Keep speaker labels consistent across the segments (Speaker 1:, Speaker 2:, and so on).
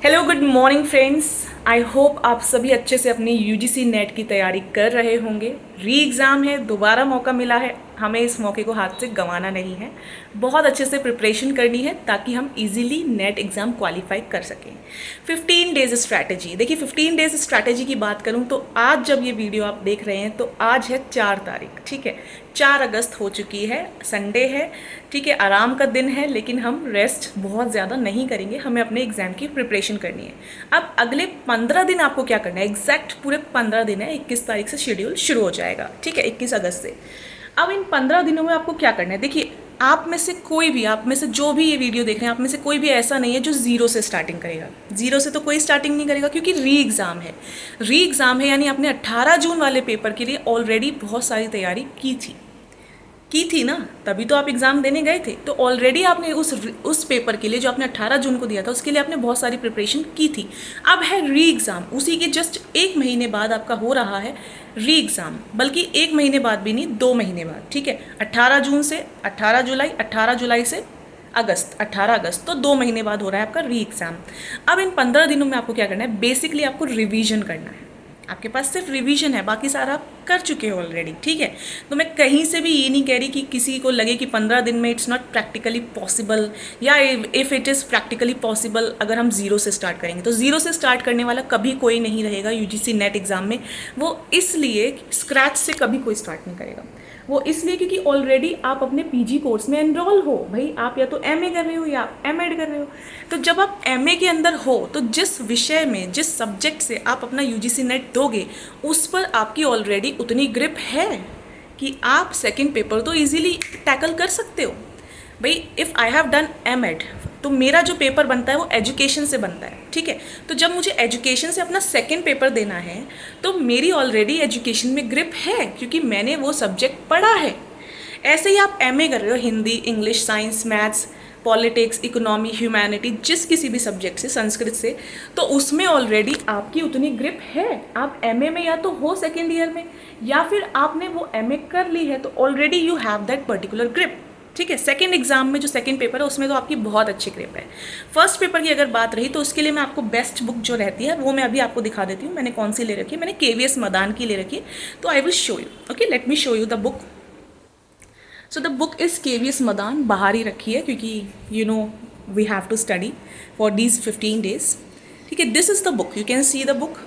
Speaker 1: Hello good morning friends. I hope आप सभी अच्छे से अपनी यूजीसी नेट की तैयारी कर रहे होंगे। री एग्ज़ाम है, दोबारा मौका मिला है, हमें इस मौके को हाथ से गंवाना नहीं है। बहुत अच्छे से प्रिपरेशन करनी है ताकि हम इजीली नेट एग्ज़ाम क्वालिफाई कर सकें। 15 डेज स्ट्रैटेजी, देखिए 15 डेज स्ट्रैटेजी की बात करूं तो आज जब ये वीडियो आप देख रहे हैं तो आज है 4 तारीख, ठीक है। 4 अगस्त हो चुकी है, संडे है, ठीक है, आराम का दिन है, लेकिन हम रेस्ट बहुत ज़्यादा नहीं करेंगे, हमें अपने एग्ज़ाम की प्रिपरेशन करनी है। अब अगले 15 दिन आपको क्या करना है, एग्जैक्ट पूरे 15 दिन है, 21 तारीख से शेड्यूल शुरू हो जाएगा, ठीक है, 21 अगस्त से। अब इन 15 दिनों में आपको क्या करना है, देखिए आप में से कोई भी, आप में से जो भी ये वीडियो देख रहे हैं, आप में से कोई भी ऐसा नहीं है जो ज़ीरो से स्टार्टिंग करेगा। ज़ीरो से तो कोई स्टार्टिंग नहीं करेगा, क्योंकि री एग्ज़ाम है। री एग्ज़ाम है यानी आपने 18 जून वाले पेपर के लिए ऑलरेडी बहुत सारी तैयारी की थी ना, तभी तो आप एग्ज़ाम देने गए थे। तो ऑलरेडी आपने उस पेपर के लिए जो आपने 18 जून को दिया था, उसके लिए आपने बहुत सारी प्रिपरेशन की थी। अब है री एग्ज़ाम, उसी के जस्ट 1 महीने बाद आपका हो रहा है री एग्ज़ाम, बल्कि 1 महीने बाद भी नहीं, 2 महीने बाद, ठीक है। 18 जून से 18 जुलाई, 18 जुलाई से अगस्त, 18 अगस्त, तो 2 महीने बाद हो रहा है आपका री एग्ज़ाम। अब इन 15 दिनों में आपको क्या करना है, बेसिकली आपको रिवीजन करना है। आपके पास सिर्फ रिवीजन है, बाकी सारा आप कर चुके हो ऑलरेडी, ठीक है। तो मैं कहीं से भी ये नहीं कह रही कि किसी को लगे कि 15 दिन में इट्स नॉट प्रैक्टिकली पॉसिबल, या if it is practically possible अगर हम ज़ीरो से स्टार्ट करेंगे। तो ज़ीरो से स्टार्ट करने वाला कभी कोई नहीं रहेगा यूजीसी नेट एग्ज़ाम में। वो इसलिए स्क्रैच से कभी कोई स्टार्ट नहीं करेगा, वो इसलिए क्योंकि ऑलरेडी आप अपने पीजी कोर्स में एनरोल हो। भाई आप या तो एमए कर रहे हो या आप एमएड कर रहे हो। तो जब आप एमए के अंदर हो तो जिस विषय में, जिस सब्जेक्ट से आप अपना यूजीसी नेट दोगे, उस पर आपकी ऑलरेडी उतनी ग्रिप है कि आप सेकंड पेपर तो इजीली टैकल कर सकते हो। भाई if I have done MEd, तो मेरा जो पेपर बनता है वो एजुकेशन से बनता है, ठीक है। तो जब मुझे एजुकेशन से अपना सेकंड पेपर देना है तो मेरी ऑलरेडी एजुकेशन में ग्रिप है, क्योंकि मैंने वो सब्जेक्ट पढ़ा है। ऐसे ही आप एमए कर रहे हो, Hindi, English, science, maths, politics, economy, humanity, जिस किसी भी सब्जेक्ट से, संस्कृत से, तो उसमें ऑलरेडी आपकी उतनी ग्रिप है। आप एमए में या तो हो सेकेंड ईयर में, या फिर आपने वो एमए कर ली है, तो already you have that particular grip, ठीक है। सेकंड एग्जाम में जो सेकंड पेपर है उसमें तो आपकी बहुत अच्छी ग्रिप है। फर्स्ट पेपर की अगर बात रही तो उसके लिए मैं आपको बेस्ट बुक जो रहती है वो मैं अभी आपको दिखा देती हूँ। मैंने कौन सी ले रखी है, मैंने केवीएस मदान की ले रखी है। तो I will show you, okay, let me show you the book. So the book is KVS Madan, बाहर ही रखी है क्योंकि you know we have to study for these 15 days, ठीक है। This is the book, you can see the book.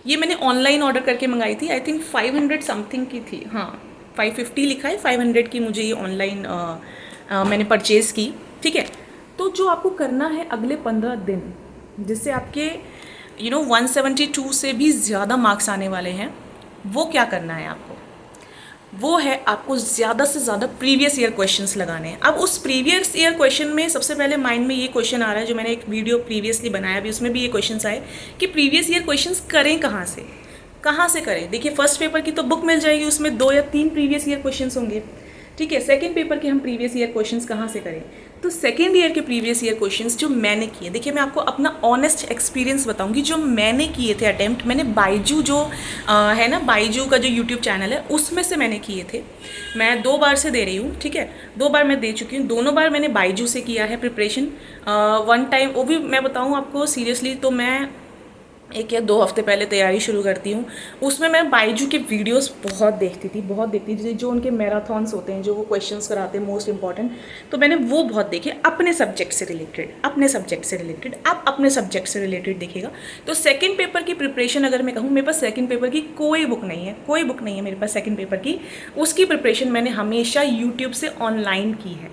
Speaker 1: ये मैंने online order करके मंगाई थी, आई थिंक 500 समथिंग की थी, हाँ 550 लिखा है, 500 की मुझे ये ऑनलाइन मैंने परचेज़ की, ठीक है। तो जो आपको करना है अगले 15 दिन, जिससे आपके 172 से भी ज़्यादा मार्क्स आने वाले हैं, वो क्या करना है आपको, वो है आपको ज़्यादा से ज़्यादा प्रीवियस ईयर क्वेश्चंस लगाने हैं। अब उस प्रीवियस ईयर क्वेश्चन में सबसे पहले माइंड में ये क्वेश्चन आ रहा है, जो मैंने एक वीडियो प्रीवियसली बनाया भी, उसमें भी ये क्वेश्चंस आए कि प्रीवियस ईयर क्वेश्चंस करें कहाँ से करें। देखिए फर्स्ट पेपर की तो बुक मिल जाएगी, उसमें 2 या 3 प्रीवियस ईयर क्वेश्चंस होंगे, ठीक है। सेकंड पेपर के हम प्रीवियस ईयर क्वेश्चंस कहाँ से करें, तो सेकंड ईयर के प्रीवियस ईयर क्वेश्चंस जो मैंने किए, देखिए मैं आपको अपना ऑनेस्ट एक्सपीरियंस बताऊंगी, जो मैंने किए थे अटेम्प्ट, मैंने बाइजू जो है ना, बाइजू का जो यूट्यूब चैनल है उसमें से मैंने किए थे। मैं 2 बार से दे रही हूँ, ठीक है, 2 बार मैं दे चुकी हूँ। दोनों बार मैंने बाइजू से किया है प्रिपरेशन। 1 टाइम, वो भी मैं बताऊँ आपको सीरियसली, तो मैं 1 या 2 हफ्ते पहले तैयारी शुरू करती हूँ। उसमें मैं बाइजू के वीडियोस बहुत देखती थी, जो उनके मैराथॉन्स होते हैं, जो वो क्वेश्चंस कराते हैं मोस्ट इंपॉर्टेंट, तो मैंने वो बहुत देखे अपने सब्जेक्ट से रिलेटेड। आप अपने सब्जेक्ट से रिलेटेड देखिएगा। तो सेकंड पेपर की प्रिपरेशन अगर मैं कहूँ, मेरे पास सेकंड पेपर की कोई बुक नहीं है मेरे पास सेकंड पेपर की। उसकी प्रिपरेशन मैंने हमेशा यूट्यूब से ऑनलाइन की है,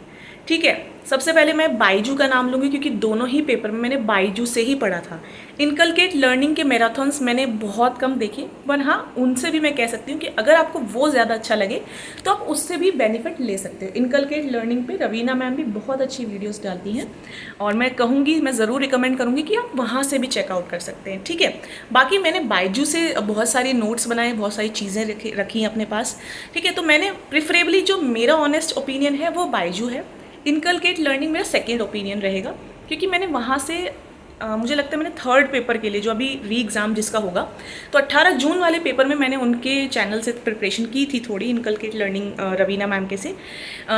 Speaker 1: ठीक है। सबसे पहले मैं बाइजू का नाम लूँगी क्योंकि दोनों ही पेपर में मैंने बाइजू से ही पढ़ा था। इनकलकेट लर्निंग के मैराथन्स मैंने बहुत कम देखे, पर हाँ उनसे भी मैं कह सकती हूँ कि अगर आपको वो ज़्यादा अच्छा लगे तो आप उससे भी बेनिफिट ले सकते हो। इनकलकेट लर्निंग पे रवीना मैम भी बहुत अच्छी वीडियोस डालती हैं, और मैं ज़रूर रिकमेंड करूँगी कि आप वहाँ से भी चेकआउट कर सकते हैं, ठीक है। बाकी मैंने बाइजू से बहुत सारी नोट्स बनाए, बहुत सारी चीज़ें रखी हैं अपने पास, ठीक है। तो मैंने प्रिफरेबली, जो मेरा ऑनेस्ट ओपिनियन है वो बाइजू है। इनकलकेट लर्निंग मेरा सेकेंड ओपिनियन रहेगा, क्योंकि मैंने वहाँ से मुझे लगता है मैंने थर्ड पेपर के लिए जो अभी री एग्ज़ाम जिसका होगा, तो 18 जून वाले पेपर में मैंने उनके चैनल से प्रिपरेशन की थी थोड़ी, इनकलकेट लर्निंग रवीना मैम के से।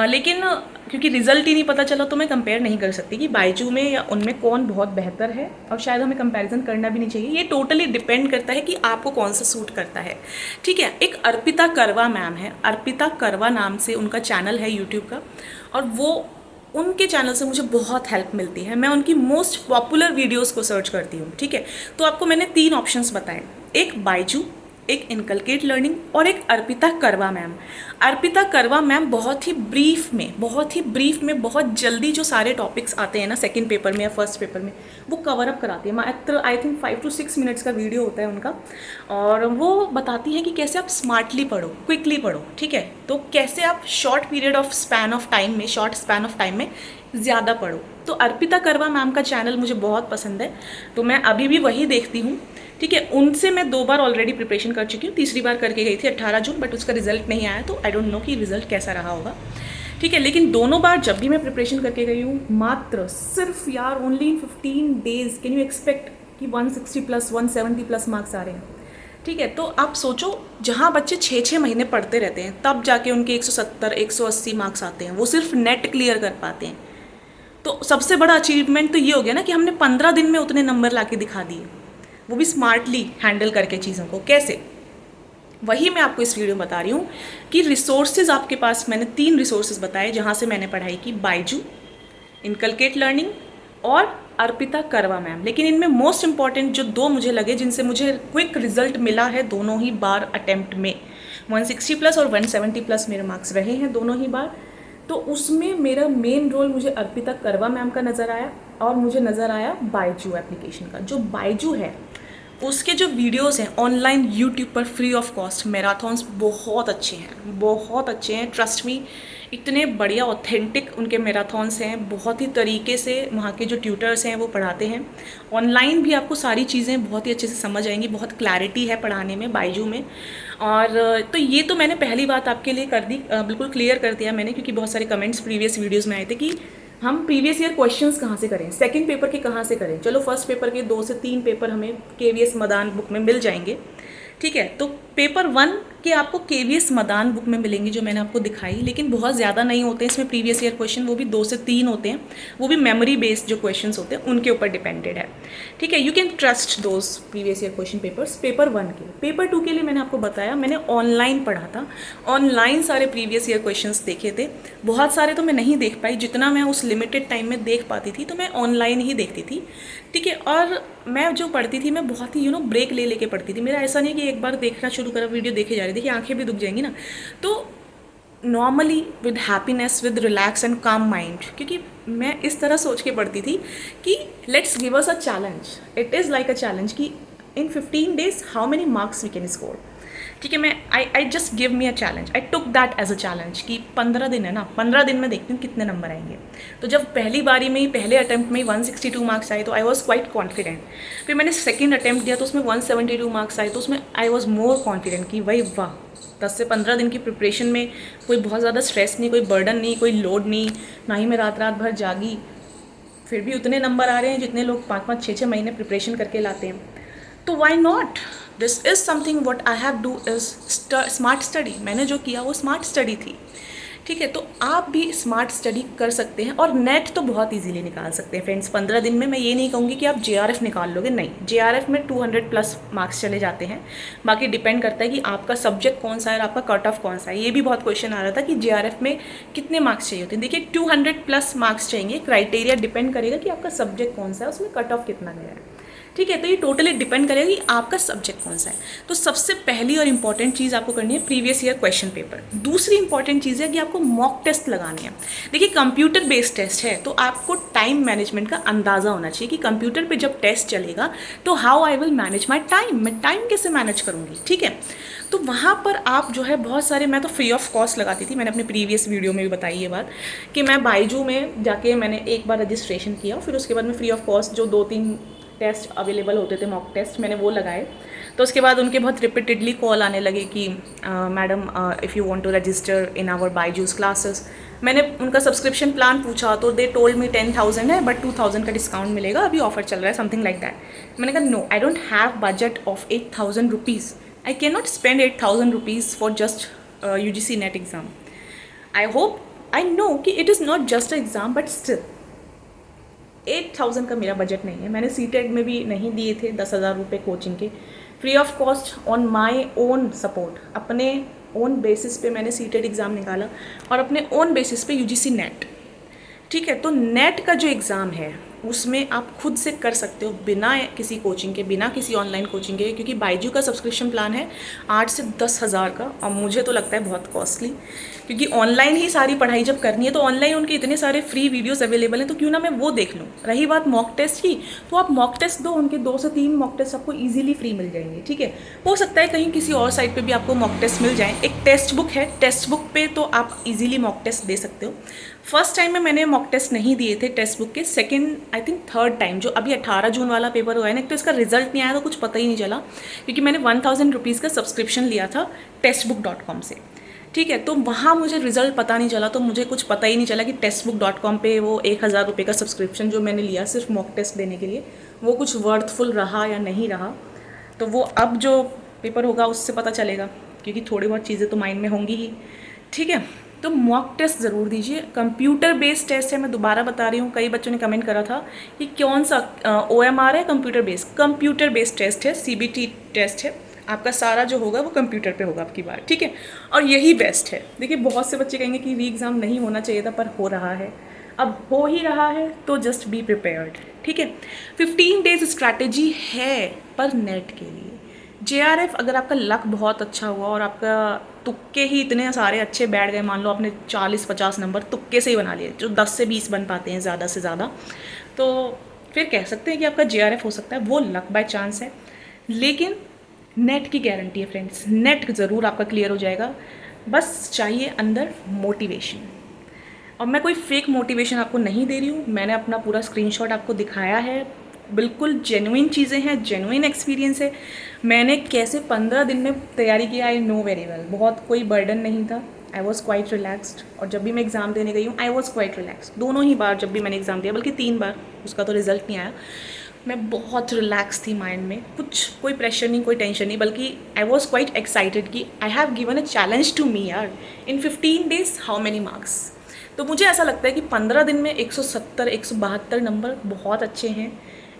Speaker 1: लेकिन क्योंकि रिजल्ट ही नहीं पता चला तो मैं कंपेयर नहीं कर सकती कि बायजू में या उनमें कौन बहुत बेहतर है, और शायद हमें कंपैरिजन करना भी नहीं चाहिए। ये टोटली डिपेंड करता है कि आपको कौन सा सूट करता है। ठीक है, एक अर्पिता करवा मैम है, अर्पिता करवा नाम से उनका चैनल है यूट्यूब का, और वो उनके चैनल से मुझे बहुत हेल्प मिलती है। मैं उनकी मोस्ट पॉपुलर वीडियोस को सर्च करती हूँ। ठीक है, तो आपको मैंने 3 ऑप्शंस बताए, एक बायजू, एक इनकलकेट लर्निंग और एक अर्पिता करवा मैम। अर्पिता करवा मैम बहुत ही ब्रीफ में बहुत जल्दी जो सारे टॉपिक्स आते हैं ना सेकंड पेपर में या फर्स्ट पेपर में, वो कवर अप कराती है। मात्र आई थिंक 5 to 6 मिनट्स का वीडियो होता है उनका, और वो बताती हैं कि कैसे आप स्मार्टली पढ़ो, क्विकली पढ़ो। ठीक है, तो कैसे आप शॉर्ट स्पैन ऑफ टाइम में ज़्यादा पढ़ो। तो अर्पिता करवा मैम का चैनल मुझे बहुत पसंद है, तो मैं अभी भी वही देखती हूँ। ठीक है, उनसे मैं 2 बार ऑलरेडी प्रिपरेशन कर चुकी हूँ, तीसरी बार करके गई थी 18 जून, बट उसका रिजल्ट नहीं आया, तो आई डोंट नो कि रिजल्ट कैसा रहा होगा। ठीक है, लेकिन दोनों बार जब भी मैं प्रिपरेशन करके गई हूँ, मात्र सिर्फ यार only in 15 days can you expect कि 160 प्लस 170 प्लस मार्क्स आ रहे हैं। ठीक है, तो आप सोचो, जहाँ बच्चे 6-6 महीने पढ़ते रहते हैं तब जाके उनके 170 180 मार्क्स आते हैं, वो सिर्फ नेट क्लियर कर पाते हैं। तो सबसे बड़ा अचीवमेंट तो ये हो गया ना कि हमने 15 दिन में उतने नंबर ला के दिखा दिए, वो भी स्मार्टली हैंडल करके चीज़ों को। कैसे, वही मैं आपको इस वीडियो में बता रही हूँ कि रिसोर्सेज आपके पास मैंने 3 रिसोर्सेज बताए जहाँ से मैंने पढ़ाई की, बायजू, इनकलकेट लर्निंग और अर्पिता करवा मैम। लेकिन इनमें मोस्ट इंपॉर्टेंट जो 2 मुझे लगे जिनसे मुझे क्विक रिजल्ट मिला है दोनों ही बार अटेम्प्ट में, 160 प्लस और 170 प्लस मेरे मार्क्स रहे हैं दोनों ही बार। तो उसमें मेरा मेन रोल मुझे अर्पिता करवा मैम का नज़र आया, और मुझे नज़र आया बायजू एप्लीकेशन का। जो बायजू है उसके जो वीडियोस हैं ऑनलाइन यूट्यूब पर फ्री ऑफ कॉस्ट मैराथन्स बहुत अच्छे हैं, ट्रस्ट मी। इतने बढ़िया ऑथेंटिक उनके मैराथन्स हैं, बहुत ही तरीके से वहाँ के जो ट्यूटर्स हैं वो पढ़ाते हैं। ऑनलाइन भी आपको सारी चीज़ें बहुत ही अच्छे से समझ आएंगी, बहुत क्लैरिटी है पढ़ाने में बायजू में। और तो ये तो मैंने पहली बात आपके लिए कर दी, बिल्कुल क्लियर कर दिया मैंने, क्योंकि बहुत सारे कमेंट्स प्रीवियस वीडियोज़ में आए थे कि हम प्रीवियस ईयर क्वेश्चंस कहाँ से करें, सेकंड पेपर के कहाँ से करें। चलो फर्स्ट पेपर के 2 से 3 पेपर हमें KVS मदान बुक में मिल जाएंगे। ठीक है, तो पेपर 1 के आपको KVS मदान बुक में मिलेंगे जो मैंने आपको दिखाई, लेकिन बहुत ज़्यादा नहीं होते हैं इसमें प्रीवियस ईयर क्वेश्चन, वो भी 2 से 3 होते हैं, वो भी मेमोरी बेस्ड जो क्वेश्चंस होते हैं उनके ऊपर डिपेंडेड है। ठीक है, you can trust those previous year question papers. Paper 1 के, पेपर 2 के लिए मैंने आपको बताया मैंने ऑनलाइन पढ़ा था, ऑनलाइन सारे प्रीवियस ईयर क्वेश्चंस देखे थे। बहुत सारे तो मैं नहीं देख पाई, जितना मैं उस लिमिटेड टाइम में देख पाती थी तो मैं ऑनलाइन ही देखती थी। ठीक है, और मैं जो पढ़ती थी मैं बहुत ही ब्रेक ले लेके पढ़ती थी। मेरा ऐसा नहीं कि एक बार देखना शुरू करा वीडियो देखे जा रही थी कि आंखें भी दुख जाएंगी ना। तो normally with happiness, with relax and calm mind, क्योंकि मैं इस तरह सोच के पढ़ती थी कि let's give us a challenge, it is like a challenge कि in 15 days how many marks we can score. ठीक है, मैं I just give me a challenge, I took that as a challenge कि 15 दिन है ना, 15 दिन में देखती हूँ कितने नंबर आएंगे। तो जब पहली बारी में ही पहले अटैम्प्ट में 162 मार्क्स आए तो आई वॉज क्वाइट कॉन्फिडेंट। फिर मैंने सेकेंड अटैम्प्ट दिया तो उसमें 172 मार्क्स आए, तो उसमें आई वॉज मोर कॉन्फिडेंट कि भाई वाह, 10 से 15 दिन की प्रिपरेशन में कोई बहुत ज़्यादा स्ट्रेस नहीं, कोई बर्डन नहीं, कोई लोड नहीं, ना ही मैं रात भर जागी, फिर भी उतने नंबर आ रहे हैं जितने लोग 5-5, 6-6 महीने प्रिपरेशन करके लाते हैं। तो why not, this is something what I have do is smart study. मैंने जो किया वो स्मार्ट स्टडी थी। ठीक है, तो आप भी स्मार्ट स्टडी कर सकते हैं और नेट तो बहुत इजीली निकाल सकते हैं फ्रेंड्स 15 दिन में। मैं ये नहीं कहूँगी कि आप JRF निकाल लोगे, नहीं, JRF में 200 प्लस मार्क्स चले जाते हैं। बाकी डिपेंड करता है कि आपका सब्जेक्ट कौन सा है और आपका कट ऑफ कौन सा है। ये भी बहुत क्वेश्चन आ रहा था कि JRF में कितने मार्क्स चाहिए होते हैं। देखिए 200 प्लस मार्क्स चाहिए, क्राइटेरिया डिपेंड करेगा कि आपका सब्जेक्ट कौन सा है, उसमें कट ऑफ कितना गया है। ठीक है, तो ये टोटली डिपेंड करेगा कि आपका सब्जेक्ट कौन सा है। तो सबसे पहली और इंपॉर्टेंट चीज़ आपको करनी है प्रीवियस ईयर क्वेश्चन पेपर। दूसरी इंपॉर्टेंट चीज़ है कि आपको मॉक टेस्ट लगाने हैं। देखिए कंप्यूटर बेस्ड टेस्ट है तो आपको टाइम मैनेजमेंट का अंदाज़ा होना चाहिए कि कंप्यूटर पे जब टेस्ट चलेगा तो how I will manage my time, मैं टाइम कैसे मैनेज करूँगी। ठीक है, तो वहाँ पर आप जो है बहुत सारे, मैं तो फ्री ऑफ कॉस्ट लगाती थी, मैंने अपने प्रीवियस वीडियो में भी बताई ये बात कि मैं बायजू में जाके मैंने एक बार रजिस्ट्रेशन किया, फिर उसके बाद में फ्री ऑफ कॉस्ट जो 2-3 टेस्ट अवेलेबल होते थे मॉक टेस्ट मैंने वो लगाए। तो उसके बाद उनके बहुत रिपीटेडली कॉल आने लगे कि madam if you want to register in our Byju's classes मैंने उनका सब्सक्रिप्शन प्लान पूछा तो दे टोल्ड मी 10,000 है बट 2,000 का डिस्काउंट मिलेगा, अभी ऑफर चल रहा है, समथिंग लाइक दैट। मैंने कहा no, I don't have budget of 8,000 rupees, I can not spend 8,000 rupees for just UGC net exam. I hope, I know कि it is not just exam but still 8,000 का मेरा budget नहीं है। मैंने CTET में भी नहीं दिए थे 10,000 रुपये कोचिंग के, free of cost on my own support, अपने ओन बेसिस पे मैंने सीटेट एग्ज़ाम निकाला और अपने ओन बेसिस पे UGC नेट। ठीक है, तो नेट का जो एग्ज़ाम है उसमें आप खुद से कर सकते हो बिना किसी कोचिंग के, बिना किसी ऑनलाइन कोचिंग के, क्योंकि बायजू का सब्सक्रिप्शन प्लान है 8 से 10,000 का, और मुझे तो लगता है बहुत कॉस्टली, क्योंकि ऑनलाइन ही सारी पढ़ाई जब करनी है तो ऑनलाइन उनके इतने सारे फ्री वीडियोस अवेलेबल हैं, तो क्यों ना मैं वो देख लूँ। रही बात मॉक टेस्ट की, तो आप मॉक टेस्ट दो, उनके 2 से 3 मॉक टेस्ट आपको ईजिली फ्री मिल जाएंगे। ठीक है, हो सकता है कहीं किसी और साइट पर भी आपको मॉक टेस्ट मिल जाए। एक टेक्स्ट बुक है, टेक्स्ट बुक पे तो आप ईजिली मॉक टेस्ट दे सकते हो। फर्स्ट टाइम में मैंने मॉक टेस्ट नहीं दिए थे टेक्स्ट बुक के, second I think third time जो अभी 18 जून वाला पेपर हुआ है ना, तो इसका रिजल्ट नहीं आया तो कुछ पता ही नहीं चला, क्योंकि मैंने 1,000 रुपीज़ का सब्सक्रिप्शन लिया था textbook.com से। ठीक है, तो वहाँ मुझे रिजल्ट पता नहीं चला, तो मुझे कुछ पता ही नहीं चला कि textbook.com पे वो 1,000 रुपये का सब्सक्रिप्शन जो मैंने लिया सिर्फ मॉक टेस्ट देने के लिए, वो कुछ वर्थफुल रहा या नहीं रहा। तो वो अब जो पेपर होगा उससे पता चलेगा, क्योंकि थोड़ी बहुत चीज़ें तो माइंड में होंगी ही। ठीक है, तो मॉक टेस्ट ज़रूर दीजिए। कंप्यूटर बेस्ड टेस्ट है, मैं दोबारा बता रही हूँ, कई बच्चों ने कमेंट करा था कि कौन सा OMR है, कंप्यूटर बेस्ड टेस्ट है, CBT टेस्ट है, आपका सारा जो होगा वो कंप्यूटर पे होगा आपकी बार। ठीक है, और यही बेस्ट है। देखिए, बहुत से बच्चे कहेंगे कि री एग्ज़ाम नहीं होना चाहिए था, पर हो रहा है, अब हो ही रहा है, तो जस्ट बी प्रिपेयर्ड। ठीक है, 15 डेज स्ट्रैटेजी है पर नेट के लिए। JRF अगर आपका लक बहुत अच्छा हुआ और आपका तुक्के ही इतने सारे अच्छे बैठ गए, मान लो आपने 40-50 नंबर तुक्के से ही बना लिए, जो 10 से 20 बन पाते हैं ज़्यादा से ज़्यादा, तो फिर कह सकते हैं कि आपका JRF हो सकता है, वो लक बाय चांस है। लेकिन नेट की गारंटी है फ्रेंड्स, नेट ज़रूर आपका क्लियर हो जाएगा, बस चाहिए अंदर मोटिवेशन। और मैं कोई फेक मोटिवेशन आपको नहीं दे रही हूँ, मैंने अपना पूरा स्क्रीनशॉट आपको दिखाया है, बिल्कुल जेन्युइन चीज़ें हैं, जेन्युइन एक्सपीरियंस है। मैंने कैसे 15 दिन में तैयारी किया, आई नो वेरी वेल, बहुत कोई बर्डन नहीं था, आई वॉज क्वाइट रिलैक्सड। और जब भी मैं एग्ज़ाम देने गई हूँ आई वॉज क्वाइट रिलैक्सड, दोनों ही बार जब भी मैंने एग्ज़ाम दिया, बल्कि 3 बार, उसका तो रिजल्ट नहीं आया, मैं बहुत रिलैक्स थी माइंड में, कुछ कोई प्रेशर नहीं, कोई टेंशन नहीं, बल्कि आई वॉज क्वाइट एक्साइटेड कि I have given a challenge to me यार, in 15 days how many marks. तो मुझे ऐसा लगता है कि 15 दिन में 170-172 नंबर बहुत अच्छे हैं,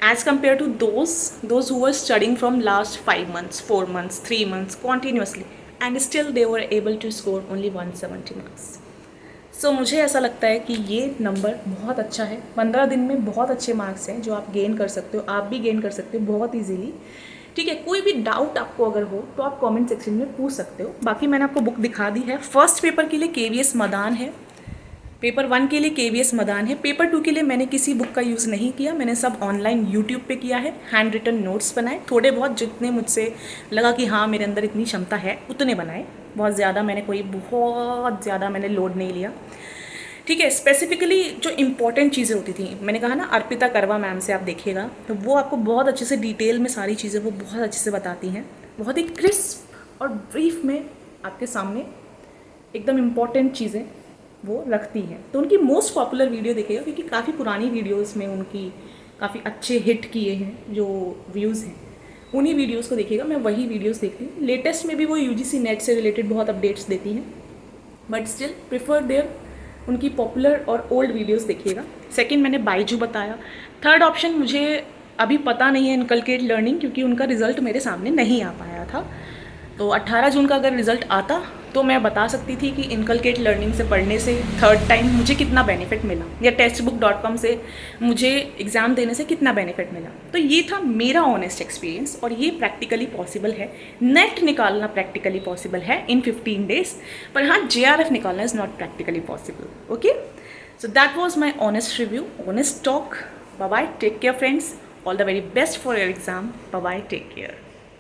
Speaker 1: as compared to those who were studying from last 5 months, 4 months, 3 months continuously, and still they were able to score only 170 marks. So मुझे ऐसा लगता है कि ये नंबर बहुत अच्छा है, 15 दिन में बहुत अच्छे मार्क्स हैं जो आप गेन कर सकते हो, आप भी गेन कर सकते हो बहुत ईजीली। ठीक है, कोई भी डाउट आपको अगर हो तो आप कमेंट सेक्शन में पूछ सकते हो। बाकी मैंने आपको बुक दिखा दी है। फर्स्ट पेपर के लिए KVS मदान है, पेपर 1 के लिए KVS मदान है, पेपर 2 के लिए मैंने किसी बुक का यूज़ नहीं किया, मैंने सब ऑनलाइन YouTube पे किया है, हैंड रिटन नोट्स बनाए, थोड़े बहुत जितने मुझसे लगा कि हाँ मेरे अंदर इतनी क्षमता है उतने बनाए, बहुत ज़्यादा मैंने लोड नहीं लिया। ठीक है, स्पेसिफिकली जो इंपॉर्टेंट चीज़ें होती थी, मैंने कहा ना अर्पिता करवा मैम से आप देखिएगा, तो वो आपको बहुत अच्छे से डिटेल में सारी चीज़ें वो बहुत अच्छे से बताती हैं, बहुत ही क्रिस्प और ब्रीफ में आपके सामने एकदम इम्पॉर्टेंट चीज़ें वो रखती हैं। तो उनकी मोस्ट पॉपुलर वीडियो देखिएगा, क्योंकि काफ़ी पुरानी वीडियोस में उनकी काफ़ी अच्छे हिट किए हैं जो व्यूज़ हैं, उन्हीं वीडियोस को देखिएगा। मैं वही वीडियोस देखती हूँ, लेटेस्ट में भी वो UGC नेट से रिलेटेड बहुत अपडेट्स देती हैं, बट स्टिल प्रिफर देयर उनकी पॉपुलर और ओल्ड वीडियोस देखिएगा। सेकंड मैंने बायजू बताया। थर्ड ऑप्शन मुझे अभी पता नहीं है, इनकलकेट लर्निंग, क्योंकि उनका रिज़ल्ट मेरे सामने नहीं आ पाया था। तो 18 जून का अगर रिज़ल्ट आता तो मैं बता सकती थी कि इनकलकेट लर्निंग से पढ़ने से थर्ड टाइम मुझे कितना बेनिफिट मिला, या textbook.com से मुझे एग्ज़ाम देने से कितना बेनिफिट मिला। तो ये था मेरा ऑनेस्ट एक्सपीरियंस, और ये प्रैक्टिकली पॉसिबल है। नेट निकालना प्रैक्टिकली पॉसिबल है इन 15 डेज, पर हाँ JRF निकालना is not practically possible. Okay, so that was my honest review, honest talk. Bye bye, take care friends, all the very best for your exam. Bye bye, take care.